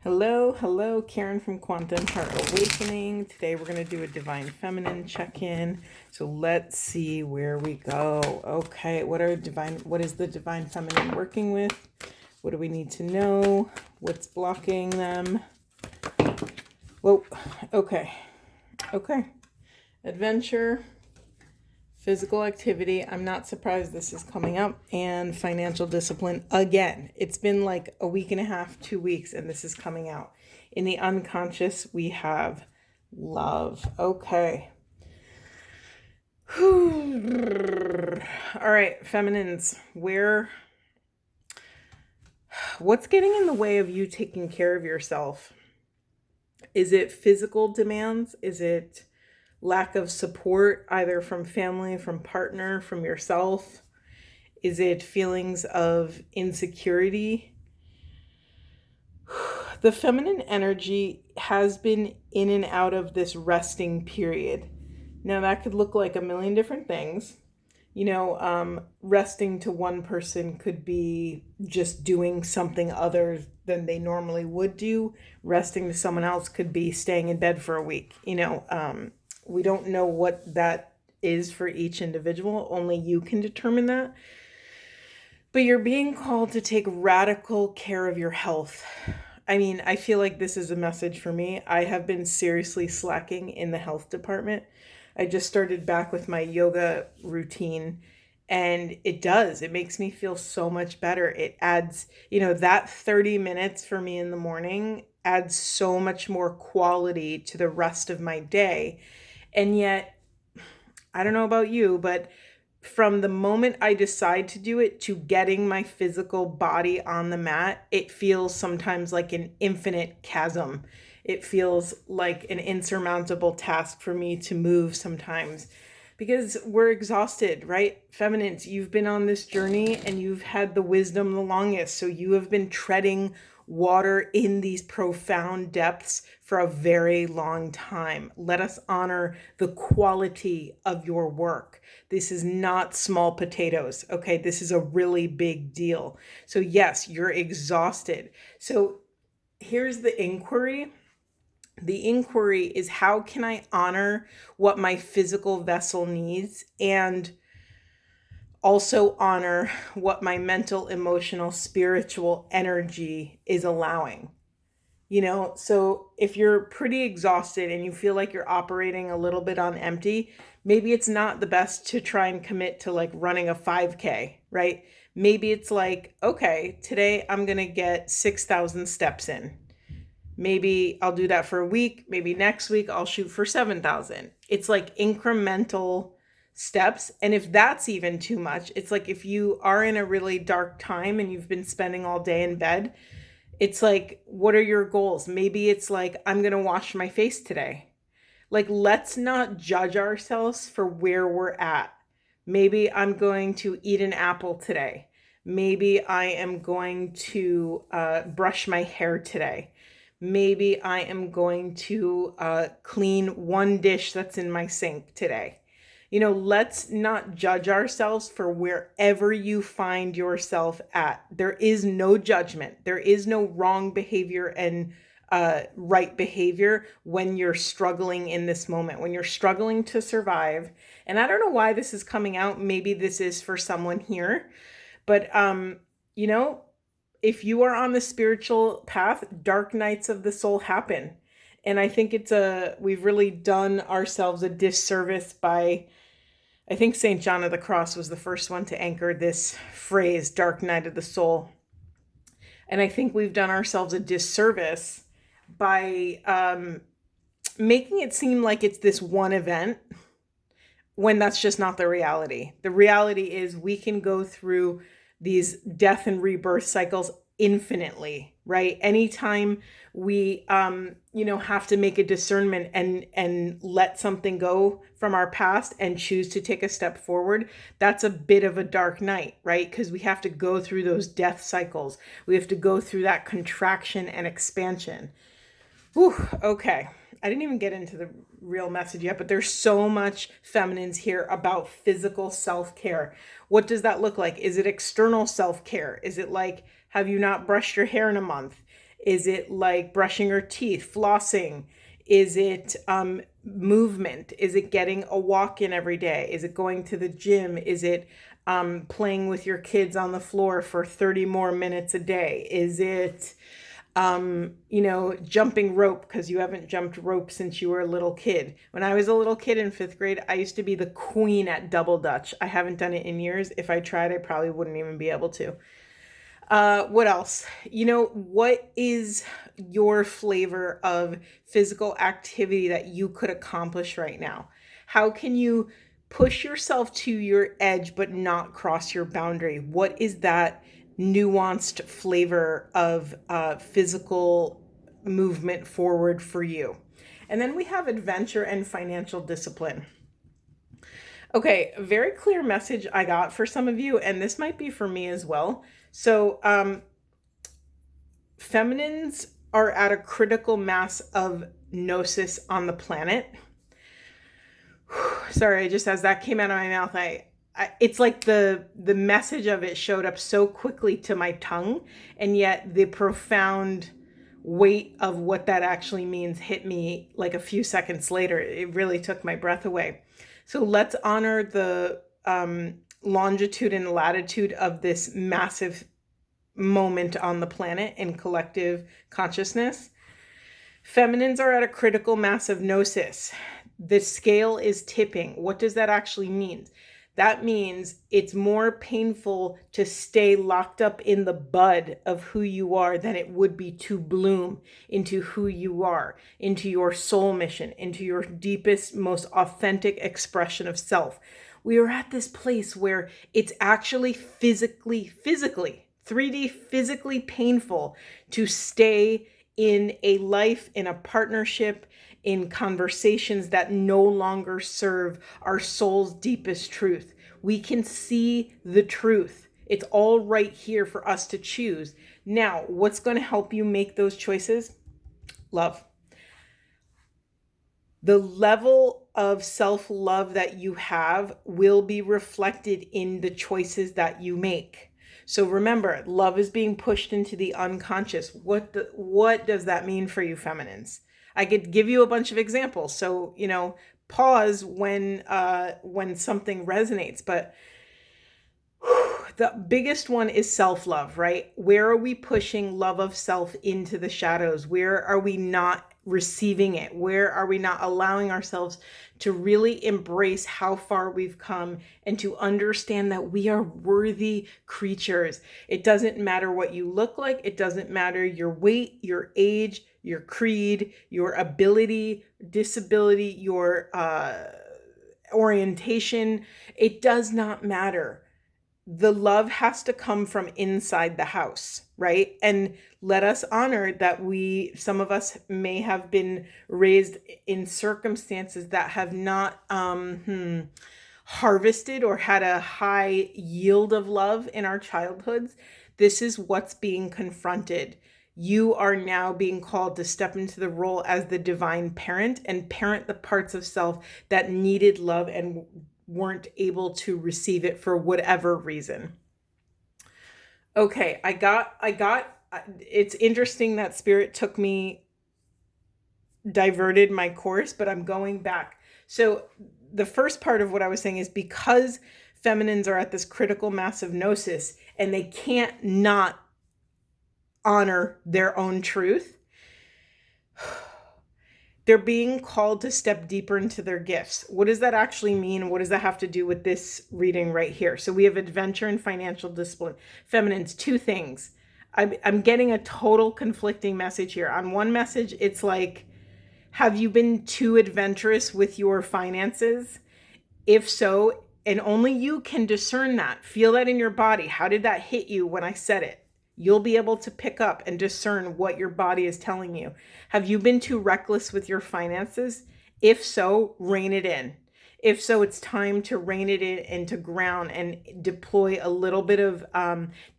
Hello, Karen from Quantum Heart Awakening. Today we're going to do a Divine Feminine check-in. So let's see where we go. Okay, what is the Divine Feminine working with? What do we need to know? What's blocking them? Whoa, okay. Adventure, physical activity. I'm not surprised this is coming up. And financial discipline again. It's been like a week and a half, 2 weeks, and this is coming out. In the unconscious, we have love. Okay. All right, feminines, what's getting in the way of you taking care of yourself? Is it physical demands? Is it lack of support, either from family, from partner, from yourself? Is it feelings of insecurity? The feminine energy has been in and out of this resting period. Now, that could look like a million different things. Resting to one person could be just doing something other than they normally would do. Resting to someone else could be staying in bed for a week. We don't know what that is for each individual. Only you can determine that. But you're being called to take radical care of your health. I feel like this is a message for me. I have been seriously slacking in the health department. I just started back with my yoga routine, and it makes me feel so much better. It adds, that 30 minutes for me in the morning adds so much more quality to the rest of my day. And yet, I don't know about you, but from the moment I decide to do it to getting my physical body on the mat, it feels sometimes like an infinite chasm. It feels like an insurmountable task for me to move sometimes because we're exhausted, right? Feminines, you've been on this journey and you've had the wisdom the longest. So you have been treading water in these profound depths for a very long time. Let us honor the quality of your work. This is not small potatoes, okay? This is a really big deal. So yes, you're exhausted. So here's the inquiry. The inquiry is, how can I honor what my physical vessel needs and also honor what my mental, emotional, spiritual energy is allowing? So if you're pretty exhausted and you feel like you're operating a little bit on empty, maybe it's not the best to try and commit to like running a 5K, right? Maybe it's like, okay, today I'm going to get 6,000 steps in. Maybe I'll do that for a week. Maybe next week I'll shoot for 7,000. It's like incremental steps. And if that's even too much, it's like if you are in a really dark time and you've been spending all day in bed, it's like, what are your goals? Maybe it's like, I'm going to wash my face today. Like, let's not judge ourselves for where we're at. Maybe I'm going to eat an apple today. Maybe I am going to brush my hair today. Maybe I am going to clean one dish that's in my sink today. Let's not judge ourselves for wherever you find yourself at. There is no judgment. There is no wrong behavior and right behavior when you're struggling in this moment, when you're struggling to survive. And I don't know why this is coming out. Maybe this is for someone here. But, if you are on the spiritual path, dark nights of the soul happen. And I think we've really done ourselves a disservice by, I think St. John of the Cross was the first one to anchor this phrase, dark night of the soul. And I think we've done ourselves a disservice by making it seem like it's this one event when that's just not the reality. The reality is we can go through these death and rebirth cycles infinitely, right? Anytime we, have to make a discernment and let something go from our past and choose to take a step forward, that's a bit of a dark night, right? Because we have to go through those death cycles. We have to go through that contraction and expansion. Whew, okay. I didn't even get into the real message yet, but there's so much feminines here about physical self-care. What does that look like? Is it external self-care? Is it like, have you not brushed your hair in a month? Is it like brushing your teeth, flossing? Is it movement? Is it getting a walk in every day? Is it going to the gym? Is it playing with your kids on the floor for 30 more minutes a day? Is it jumping rope because you haven't jumped rope since you were a little kid? When I was a little kid in 5th grade, I used to be the queen at double dutch. I haven't done it in years. If I tried, I probably wouldn't even be able to. What else? What is your flavor of physical activity that you could accomplish right now? How can you push yourself to your edge but not cross your boundary? What is that nuanced flavor of physical movement forward for you? And then we have adventure and financial discipline. Okay, a very clear message I got for some of you, and this might be for me as well. So, feminines are at a critical mass of gnosis on the planet. Sorry, just as that came out of my mouth, it's like the message of it showed up so quickly to my tongue, and yet the profound weight of what that actually means hit me like a few seconds later. It really took my breath away. So let's honor the longitude and latitude of this massive moment on the planet in collective consciousness. Feminines are at a critical mass of gnosis. The scale is tipping. What does that actually mean? That means it's more painful to stay locked up in the bud of who you are than it would be to bloom into who you are, into your soul mission, into your deepest, most authentic expression of self. We are at this place where it's actually physically, 3D physically painful to stay in a life, in a partnership, in conversations that no longer serve our soul's deepest truth. We can see the truth. It's all right here for us to choose. Now, what's going to help you make those choices? Love. The level of self-love that you have will be reflected in the choices that you make. So remember, love is being pushed into the unconscious. What does that mean for you, feminines? I could give you a bunch of examples. So, pause when something resonates. But the biggest one is self-love, right? Where are we pushing love of self into the shadows? Where are we not receiving it? Where are we not allowing ourselves to really embrace how far we've come and to understand that we are worthy creatures? It doesn't matter what you look like. It doesn't matter your weight, your age, your creed, your ability, disability, your orientation. It does not matter. The love has to come from inside the house, right? And let us honor that some of us may have been raised in circumstances that have not harvested or had a high yield of love in our childhoods. This is what's being confronted. You are now being called to step into the role as the divine parent and parent the parts of self that needed love and weren't able to receive it for whatever reason. Okay, it's interesting that Spirit diverted my course, but I'm going back. So the first part of what I was saying is because feminines are at this critical mass of gnosis and they can't not honor their own truth, they're being called to step deeper into their gifts. What does that actually mean? What does that have to do with this reading right here? So we have adventure and financial discipline. Feminines, two things. I'm getting a total conflicting message here. On one message, it's like, have you been too adventurous with your finances? If so, and only you can discern that. Feel that in your body. How did that hit you when I said it? You'll be able to pick up and discern what your body is telling you. Have you been too reckless with your finances? If so, rein it in. If so, it's time to rein it in and to ground and deploy a little bit of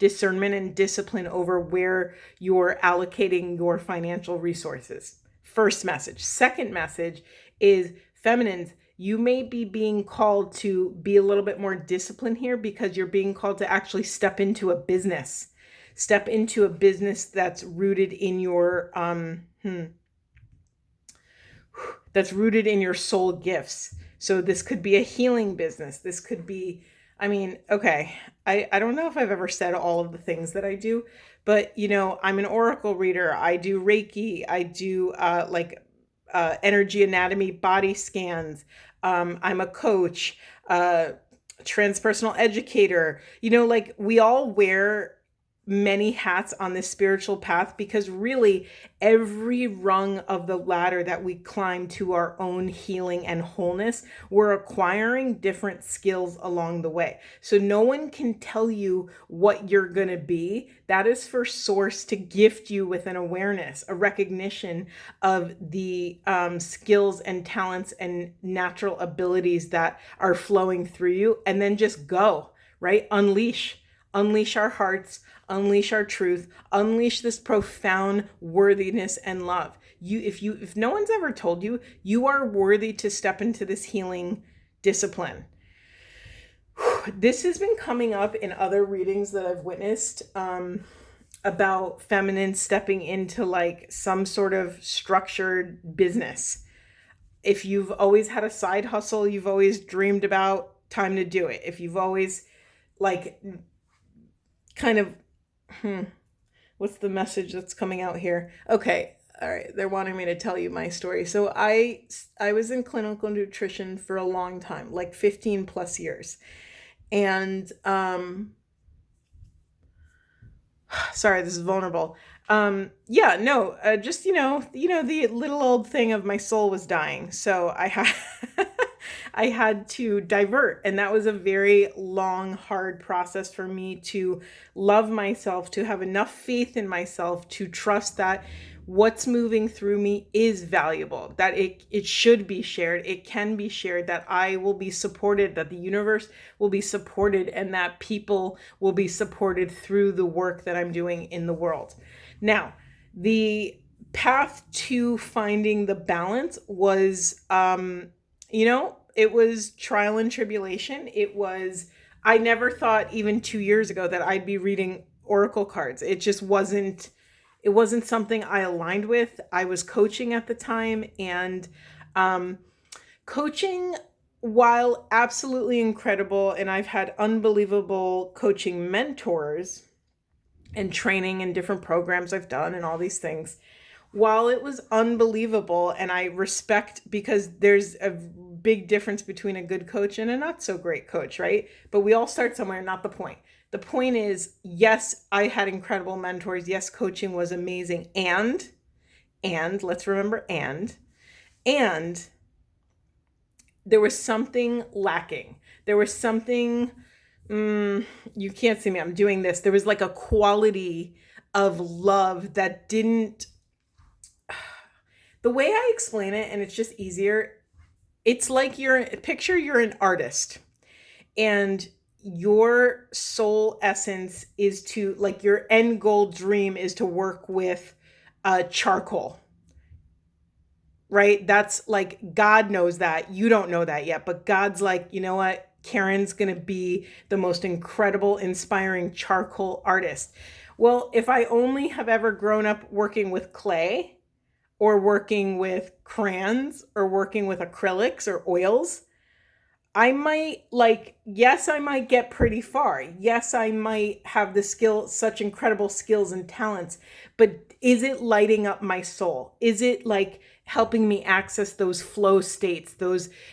discernment and discipline over where you're allocating your financial resources. First message. Second message is feminines. You may be being called to be a little bit more disciplined here because you're being called to actually step into a business. Step into a business that's rooted in your that's rooted in your soul gifts. So this could be a healing business. This could be, I mean, okay, I don't know if I've ever said all of the things that I do, but I'm an oracle reader. I do Reiki. I do energy anatomy body scans. I'm a coach, transpersonal educator. Like we all wear many hats on this spiritual path, because really every rung of the ladder that we climb to our own healing and wholeness, we're acquiring different skills along the way. So no one can tell you what you're going to be. That is for Source to gift you with an awareness, a recognition of the skills and talents and natural abilities that are flowing through you, and then just go, right? Unleash our hearts, unleash our truth, unleash this profound worthiness and love. If no one's ever told you, you are worthy to step into this healing discipline. This has been coming up in other readings that I've witnessed about feminine stepping into like some sort of structured business. If you've always had a side hustle, you've always dreamed about, time to do it. If you've always like kind of, what's the message that's coming out here? Okay. All right. They're wanting me to tell you my story. So I was in clinical nutrition for a long time, like 15 plus years. And, sorry, this is vulnerable. Just, the little old thing of my soul was dying. So I had to divert. And that was a very long, hard process for me to love myself, to have enough faith in myself, to trust that what's moving through me is valuable, that it should be shared, it can be shared, that I will be supported, that the universe will be supported, and that people will be supported through the work that I'm doing in the world. Now, the path to finding the balance was, it was trial and tribulation. I never thought even 2 years ago that I'd be reading oracle cards. It just wasn't something I aligned with. I was coaching at the time, and coaching, while absolutely incredible, and I've had unbelievable coaching mentors and training and different programs I've done and all these things, while it was unbelievable, and I respect, because there's a big difference between a good coach and a not so great coach, right? But we all start somewhere, not the point. The point is, yes, I had incredible mentors. Yes, coaching was amazing. And let's remember, and there was something lacking. There was something, you can't see me, I'm doing this. There was like a quality of love that didn't, the way I explain it, and it's just easier, it's like you're an artist, and your soul essence is to, like, your end goal dream is to work with charcoal, right? That's like, God knows that. You don't know that yet, but God's like, you know what? Karen's going to be the most incredible, inspiring charcoal artist. Well, if I only have ever grown up working with clay, or working with crayons, or working with acrylics or oils, I might get pretty far. Yes, I might have the skill, such incredible skills and talents, but is it lighting up my soul? Is it like helping me access those flow states?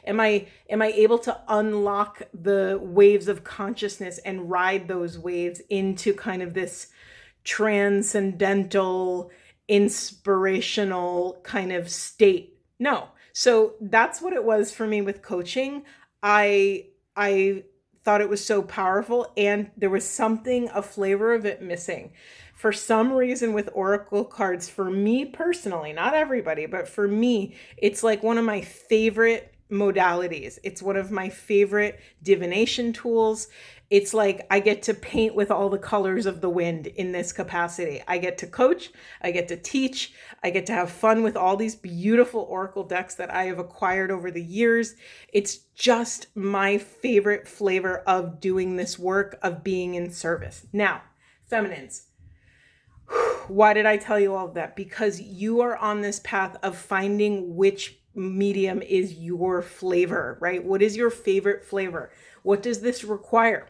Am I able to unlock the waves of consciousness and ride those waves into kind of this transcendental, inspirational kind of state? No. So that's what it was for me with coaching. I thought it was so powerful, and there was something, a flavor of it missing. For some reason with oracle cards, for me personally, not everybody, but for me, it's like one of my favorite modalities. It's one of my favorite divination tools. It's like I get to paint with all the colors of the wind in this capacity. I get to coach, I get to teach, I get to have fun with all these beautiful oracle decks that I have acquired over the years. It's just my favorite flavor of doing this work, of being in service. Now, feminines, Why did I tell you all of that? Because you are on this path of finding which medium is your flavor, right? What is your favorite flavor? What does this require?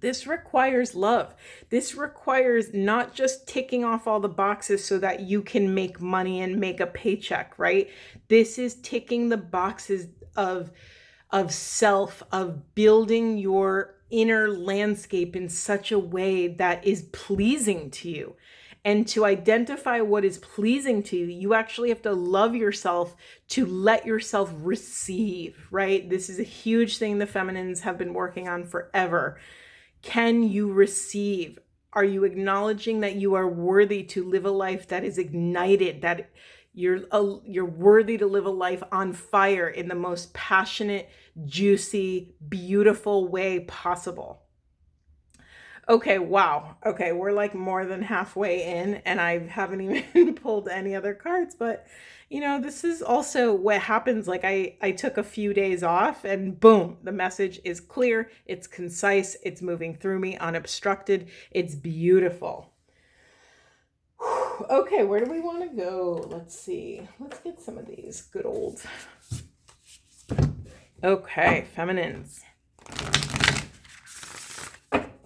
This requires love. This requires not just ticking off all the boxes so that you can make money and make a paycheck, right? This is ticking the boxes of self, of building your inner landscape in such a way that is pleasing to you. And to identify what is pleasing to you, you actually have to love yourself to let yourself receive, right? This is a huge thing the feminines have been working on forever. Can you receive? Are you acknowledging that you are worthy to live a life that is ignited, that you're worthy to live a life on fire in the most passionate, juicy, beautiful way possible? Okay, wow. Okay, we're like more than halfway in, and I haven't even pulled any other cards, but this is also what happens. Like I took a few days off and boom, the message is clear, it's concise, it's moving through me unobstructed, it's beautiful. Okay, where do we want to go? Let's see. Let's get some of these good old. Okay, feminines.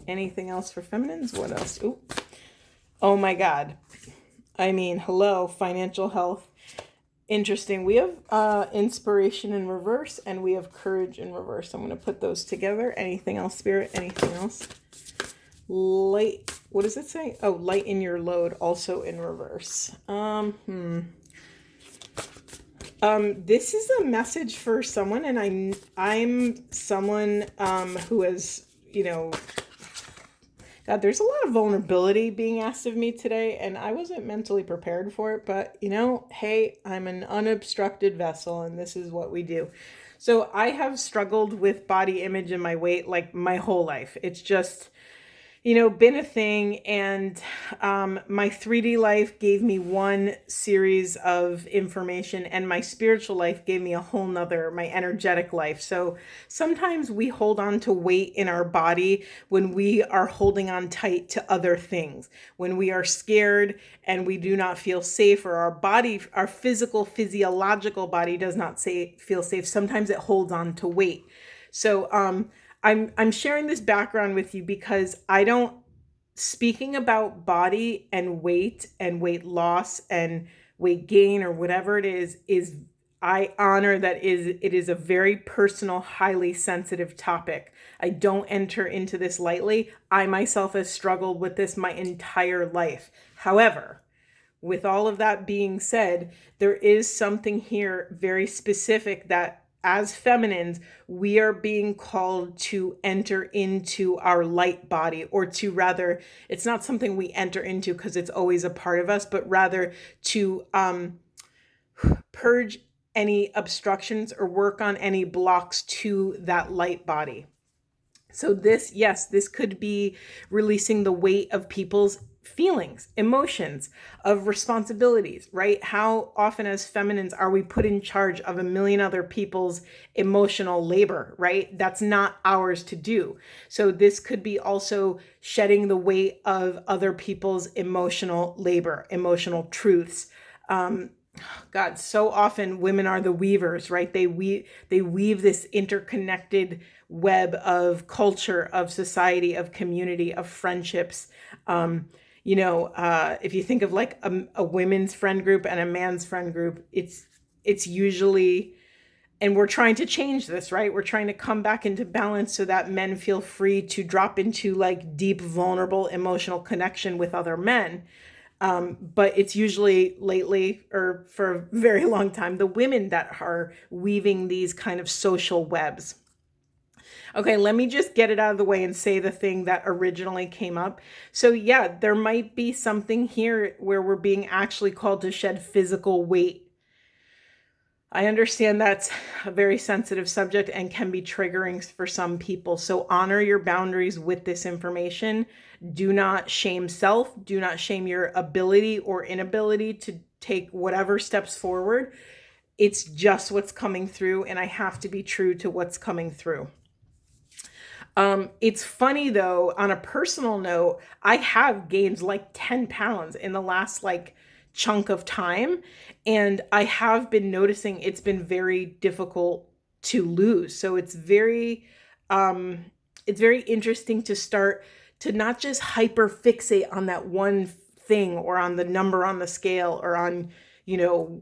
Anything else for feminines? What else? Ooh. Oh my God. I mean, hello, financial health. Interesting. We have inspiration in reverse and we have courage in reverse. I'm going to put those together. Anything else, Spirit? Anything else? Light. What does it say? Oh, lighten your load, also in reverse. This is a message for someone, and I'm someone who has, God, there's a lot of vulnerability being asked of me today, and I wasn't mentally prepared for it, but hey, I'm an unobstructed vessel, and this is what we do. So I have struggled with body image and my weight like my whole life. It's just been a thing, and my 3D life gave me one series of information, and my spiritual life gave me a whole nother, my energetic life. So sometimes we hold on to weight in our body when we are holding on tight to other things, when we are scared and we do not feel safe, or our body, our physiological body does not feel safe. Sometimes it holds on to weight. So I'm sharing this background with you because speaking about body and weight loss and weight gain or whatever it is I honor that it is a very personal, highly sensitive topic. I don't enter into this lightly. I myself have struggled with this my entire life. However, with all of that being said, there is something here very specific that as feminines, we are being called to enter into our light body, or to rather, it's not something we enter into because it's always a part of us, but rather to purge any obstructions or work on any blocks to that light body. So this could be releasing the weight of people's feelings, emotions, of responsibilities, right? How often as feminines are we put in charge of a million other people's emotional labor, right? That's not ours to do. So this could be also shedding the weight of other people's emotional labor, emotional truths. God, so often women are the weavers, right? They weave this interconnected web of culture, of society, of community, of friendships. If you think of like a women's friend group and a man's friend group, it's usually, and we're trying to change this, right? We're trying to come back into balance so that men feel free to drop into like deep, vulnerable, emotional connection with other men. But it's usually lately, or for a very long time, the women that are weaving these kind of social webs. Okay, let me just get it out of the way and say the thing that originally came up. So yeah, there might be something here where we're being actually called to shed physical weight. I understand that's a very sensitive subject and can be triggering for some people. So honor your boundaries with this information. Do not shame self. Do not shame your ability or inability to take whatever steps forward. It's just what's coming through, and I have to be true to what's coming through. It's funny though, on a personal note, I have gained like 10 pounds in the last like chunk of time. And I have been noticing it's been very difficult to lose. So it's very interesting to start to not just hyper fixate on that one thing or on the number on the scale or on,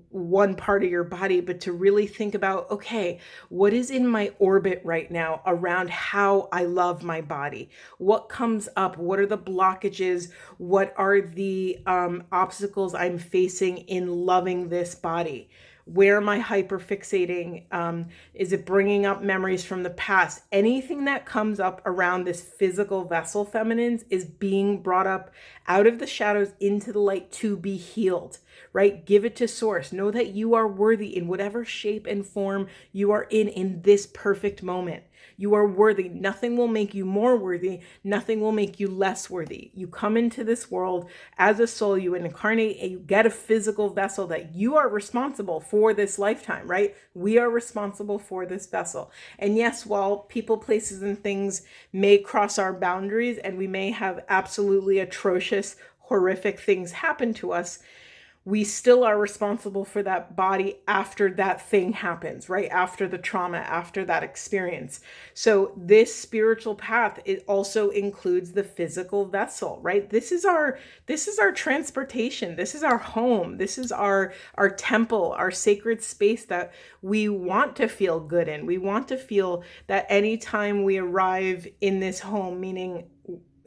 one part of your body, but to really think about, okay, what is in my orbit right now around how I love my body? What comes up? What are the blockages? What are the obstacles I'm facing in loving this body? Where am I hyperfixating? Is it bringing up memories from the past? Anything that comes up around this physical vessel, feminines, is being brought up out of the shadows into the light to be healed, right? Give it to source. Know that you are worthy in whatever shape and form you are in this perfect moment. You are worthy. Nothing will make you more worthy. Nothing will make you less worthy. You come into this world as a soul, you incarnate, and you get a physical vessel that you are responsible for this lifetime, right? We are responsible for this vessel. And yes, while people, places, and things may cross our boundaries and we may have absolutely atrocious, horrific things happen to us, we still are responsible for that body after that thing happens, right? After the trauma, after that experience. So this spiritual path, it also includes the physical vessel, right? This is our transportation. This is our home. This is our temple, our sacred space that we want to feel good in. We want to feel that anytime we arrive in this home, meaning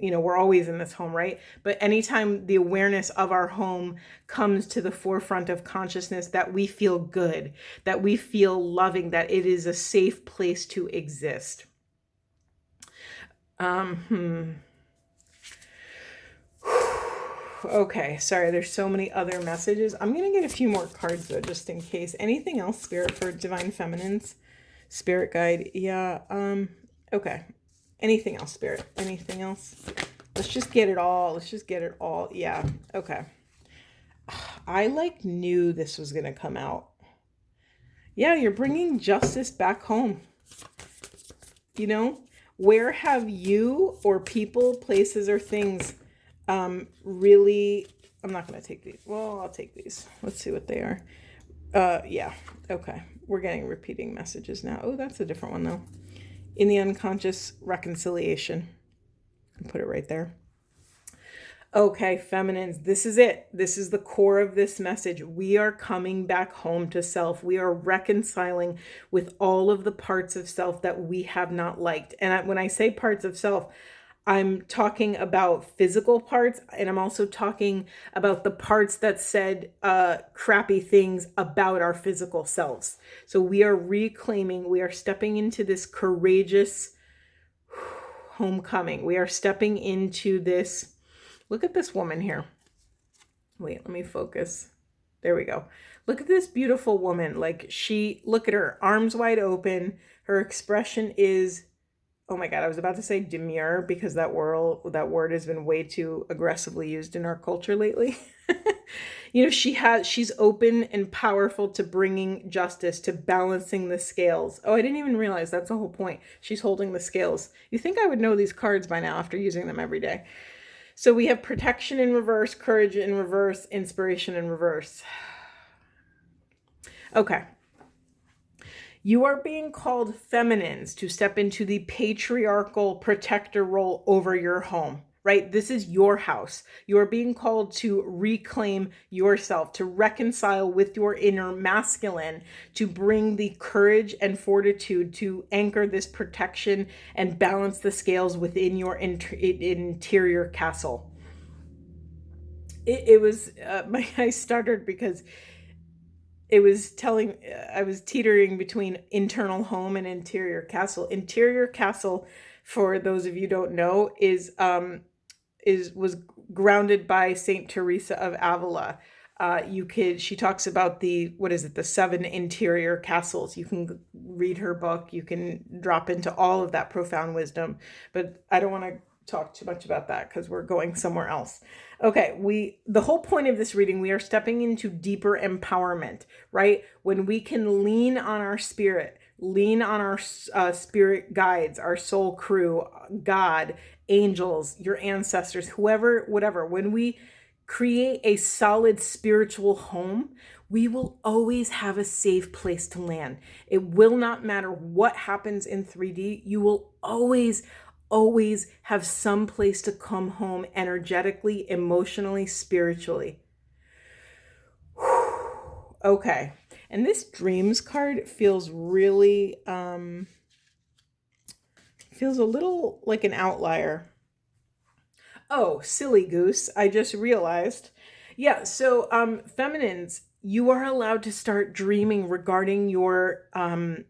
we're always in this home, right? But anytime the awareness of our home comes to the forefront of consciousness, that we feel good, that we feel loving, that it is a safe place to exist. Okay, sorry, there's so many other messages. I'm going to get a few more cards though, just in case. Anything else, Spirit, for Divine Feminines? Spirit Guide, yeah. Okay. Anything else, Spirit? Anything else? Let's just get it all. Yeah. Okay. I knew this was going to come out. Yeah, you're bringing justice back home. Where have you or people, places, or things really... I'm not going to take these. Well, I'll take these. Let's see what they are. Yeah. Okay. We're getting repeating messages now. Oh, that's a different one though. In the unconscious reconciliation. I'll put it right there. Okay, feminines, this is it. This is the core of this message. We are coming back home to self. We are reconciling with all of the parts of self that we have not liked. And when I say parts of self, I'm talking about physical parts, and I'm also talking about the parts that said crappy things about our physical selves. So we are reclaiming, we are stepping into this courageous homecoming. We are stepping into this. Look at this woman here. Wait, let me focus. There we go. Look at this beautiful woman. Look at her, arms wide open. Her expression is... Oh my God, I was about to say demure because that word has been way too aggressively used in our culture lately. She's open and powerful to bringing justice, to balancing the scales. Oh, I didn't even realize that's the whole point. She's holding the scales. You think I would know these cards by now after using them every day. So we have protection in reverse, courage in reverse, inspiration in reverse. Okay. You are being called, feminines, to step into the patriarchal protector role over your home, right? This is your house. You are being called to reclaim yourself, to reconcile with your inner masculine, to bring the courage and fortitude to anchor this protection and balance the scales within your interior castle. I stuttered because I was teetering between internal home and interior castle. Interior castle, for those of you who don't know, was grounded by Saint Teresa of Avila. She talks about the 7 interior castles. You can read her book. You can drop into all of that profound wisdom, but I don't want to talk too much about that because we're going somewhere else. Okay, the whole point of this reading, we are stepping into deeper empowerment, right? When we can lean on our spirit, lean on our spirit guides, our soul crew, God, angels, your ancestors, whoever, whatever. When we create a solid spiritual home, we will always have a safe place to land. It will not matter what happens in 3D. You will always have some place to come home energetically, emotionally, spiritually. Okay. And this dreams card feels really, feels a little like an outlier. Oh, silly goose. I just realized. Yeah, so feminines, you are allowed to start dreaming regarding your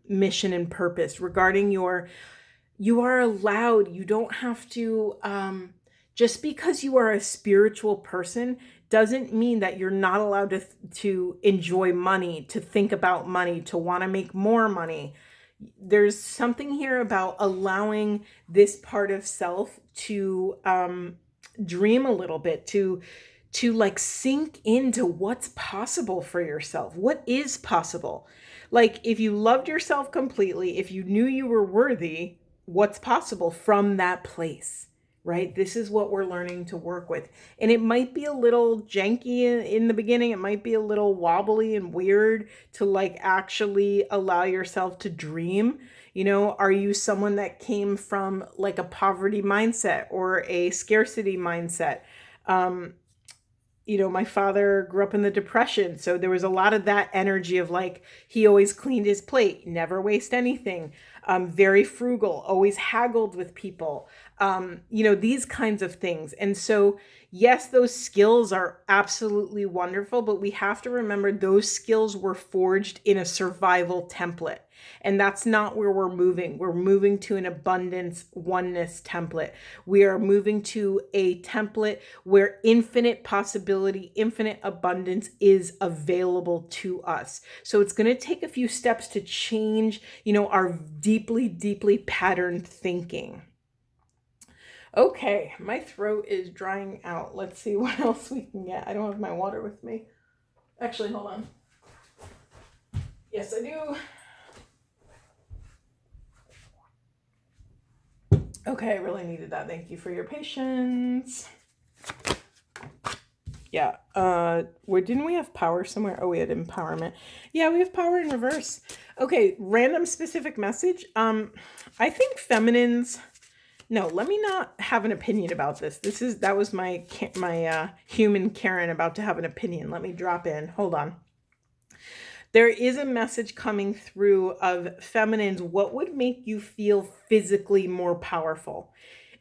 mission and purpose, regarding you are allowed, you don't have to, just because you are a spiritual person doesn't mean that you're not allowed to enjoy money, to think about money, to want to make more money. There's something here about allowing this part of self to dream a little bit, to like sink into what's possible for yourself. What is possible? Like if you loved yourself completely, if you knew you were worthy, what's possible from that place, right? This is what we're learning to work with. And it might be a little janky in the beginning. It might be a little wobbly and weird to like actually allow yourself to dream. You know, are you someone that came from like a poverty mindset or a scarcity mindset? You know, my father grew up in the Depression, so there was a lot of that energy of like, he always cleaned his plate, never waste anything, very frugal, always haggled with people, you know, these kinds of things. And so, yes, those skills are absolutely wonderful, but we have to remember those skills were forged in a survival template. And that's not where we're moving. We're moving to an abundance oneness template. We are moving to a template where infinite possibility, infinite abundance is available to us. So it's going to take a few steps to change, you know, our deeply, deeply patterned thinking. Okay, my throat is drying out. Let's see what else we can get. I don't have my water with me. Actually, hold on. Yes, I do. Okay, I really needed that. Thank you for your patience. Yeah. Where didn't we have power somewhere? Oh, we had empowerment. Yeah, we have power in reverse. Okay, random specific message. I think feminines. No, let me not have an opinion about this. That was my human Karen about to have an opinion. Let me drop in. Hold on. There is a message coming through of feminines. What would make you feel physically more powerful?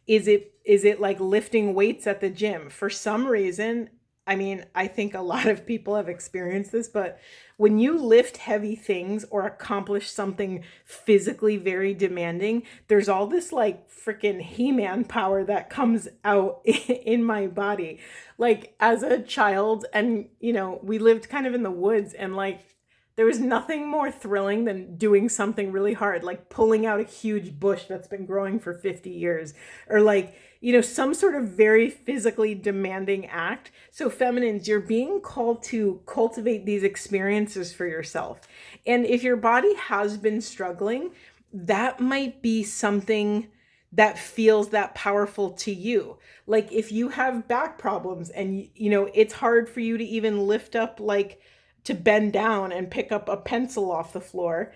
Is it like lifting weights at the gym? For some reason, I mean, I think a lot of people have experienced this, but when you lift heavy things or accomplish something physically very demanding, there's all this like freaking He-Man power that comes out in my body. Like as a child, and you know, we lived kind of in the woods, and like there was nothing more thrilling than doing something really hard, like pulling out a huge bush that's been growing for 50 years, or like, you know, some sort of very physically demanding act. So feminines, you're being called to cultivate these experiences for yourself. And if your body has been struggling, that might be something that feels that powerful to you. Like if you have back problems and, you know, it's hard for you to even lift up, like, to bend down and pick up a pencil off the floor.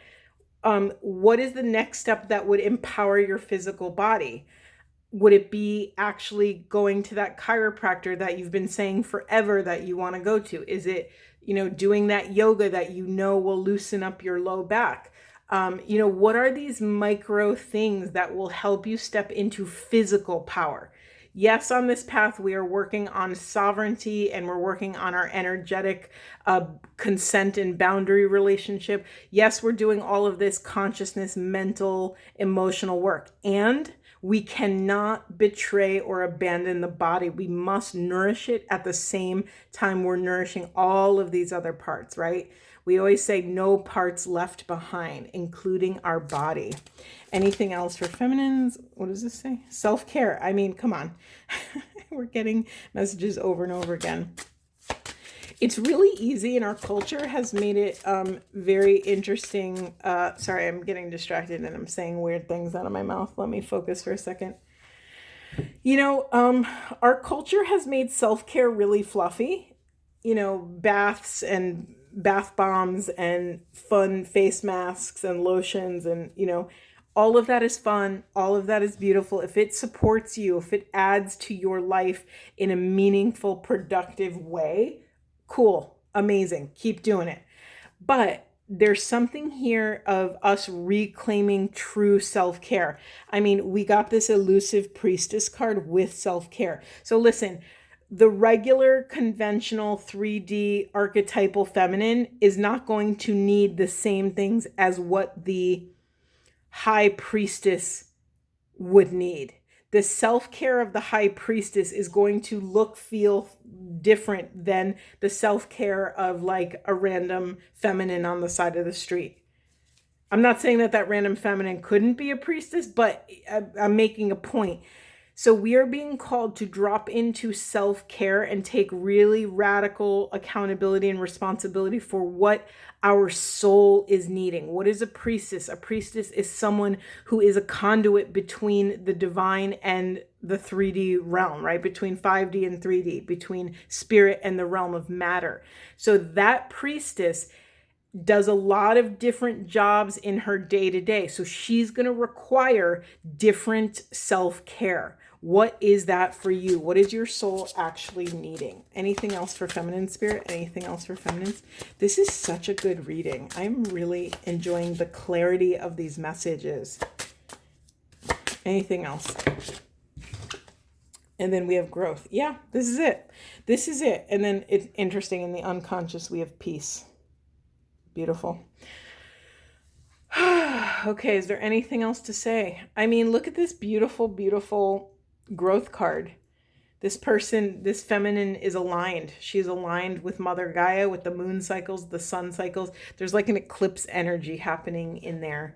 What is the next step that would empower your physical body? Would it be actually going to that chiropractor that you've been saying forever that you want to go to? Is it, you know, doing that yoga that you know will loosen up your low back? You know, what are these micro things that will help you step into physical power? Yes, on this path, we are working on sovereignty and we're working on our energetic consent and boundary relationship. Yes, we're doing all of this consciousness, mental, emotional work. And we cannot betray or abandon the body. We must nourish it at the same time we're nourishing all of these other parts, right? We always say no parts left behind, including our body. Anything else for feminines? What does this say? Self-care. I mean, come on. We're getting messages over and over again. It's really easy, and our culture has made it very interesting. Sorry, I'm getting distracted and I'm saying weird things out of my mouth. Let me focus for a second. Our culture has made self-care really fluffy. Baths and bath bombs and fun face masks and lotions, and all of that is fun. All of that is beautiful. If it supports you, if it adds to your life in a meaningful, productive way, cool, amazing, keep doing it. But there's something here of us reclaiming true self-care. I mean, we got this elusive priestess card with self-care. So listen, the regular conventional 3D archetypal feminine is not going to need the same things as what the high priestess would need. The self-care of the high priestess is going to look, feel different than the self-care of like a random feminine on the side of the street. I'm not saying that random feminine couldn't be a priestess, but I'm making a point. So we are being called to drop into self-care and take really radical accountability and responsibility for what our soul is needing. What is a priestess? A priestess is someone who is a conduit between the divine and the 3D realm, right? Between 5D and 3D, between spirit and the realm of matter. So that priestess does a lot of different jobs in her day-to-day. So she's going to require different self-care. What is that for you? What is your soul actually needing? Anything else for feminine spirit? Anything else for feminines? This is such a good reading. I'm really enjoying the clarity of these messages. Anything else? And then we have growth. Yeah, this is it. This is it. And then it's interesting, in the unconscious, we have peace. Beautiful. Okay, is there anything else to say? I mean, look at this beautiful, beautiful growth card. This person, this feminine is aligned. She's aligned with Mother Gaia, with the moon cycles, the sun cycles. There's like an eclipse energy happening in there.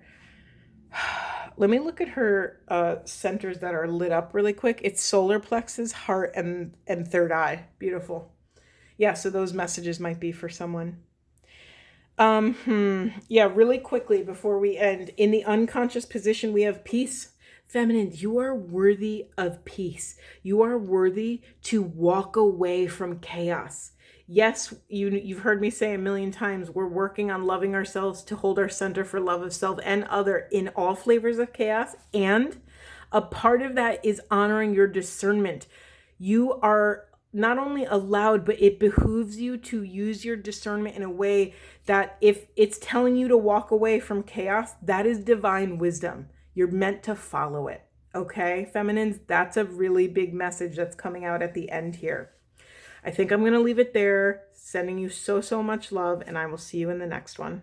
Let me look at her centers that are lit up really quick. It's solar plexus, heart, and third eye. Beautiful. Yeah, so those messages might be for someone. Yeah, really quickly before we end. In the unconscious position, we have peace. Feminine, you are worthy of peace. You are worthy to walk away from chaos. Yes, you've heard me say a million times, we're working on loving ourselves to hold our center for love of self and other in all flavors of chaos. And a part of that is honoring your discernment. You are not only allowed, but it behooves you to use your discernment in a way that if it's telling you to walk away from chaos, that is divine wisdom. You're meant to follow it. Okay, feminines, that's a really big message that's coming out at the end here. I think I'm going to leave it there. Sending you so much love, and I will see you in the next one.